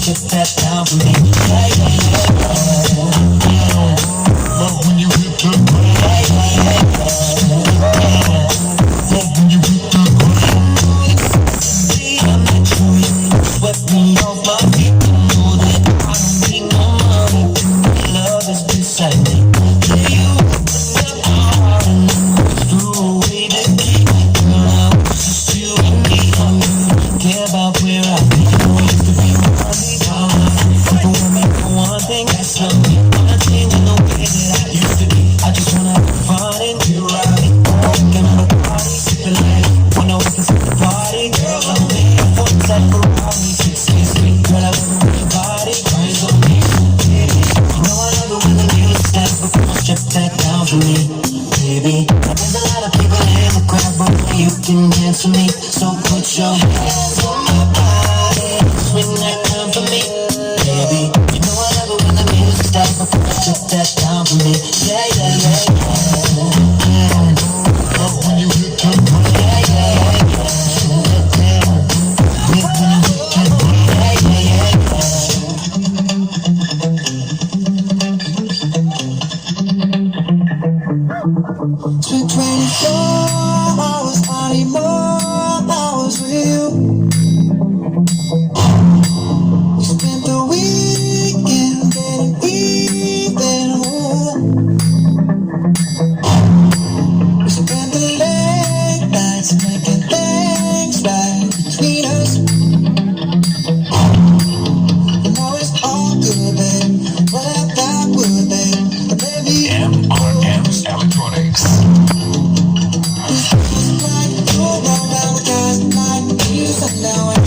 get that down for me. Yeah, yeah, yeah, yeah. Love when you hit the ground. Yeah, yeah, yeah, yeah. Love when you hit the ground. I'm not sure you swept me off my feet. You know that I don't need no money. Love is beside me. Yeah, you put the heart and threw away the key. Girl, I was just you and me. I don't care about where I be. I used to be money down. People want me for one thing, that's love me. I'm not changing the way that I used to be. I just wanna have fun and get right. Walking on the party, sipping light. When I wake up at the party, girl, I'm me. What's that Ferrari, 663? Girl, I wanna move your body, rise on me. Baby, you know I love it when the music starts, but come on, strip that down for me. Baby, now there's a lot of people in the crowd, but you can dance with me. So put your hands on my body, swing that down for me. Baby, you know I love it when the music starts, but come on, strip that down for me. Yeah, yeah, yeah, yeah. Love when you hit the ground. Yeah, yeah, yeah, yeah. Love when you hit the ground. Yeah, yeah, yeah, yeah. Spent 24 hours, I need more hours with you. We spent the weekend getting even. We spent the late nights making things right between us. You know it's all good, babe. What I thought would, babe. But baby, MRM's Electronics. it's like, oh, down the gas, like, you sundown.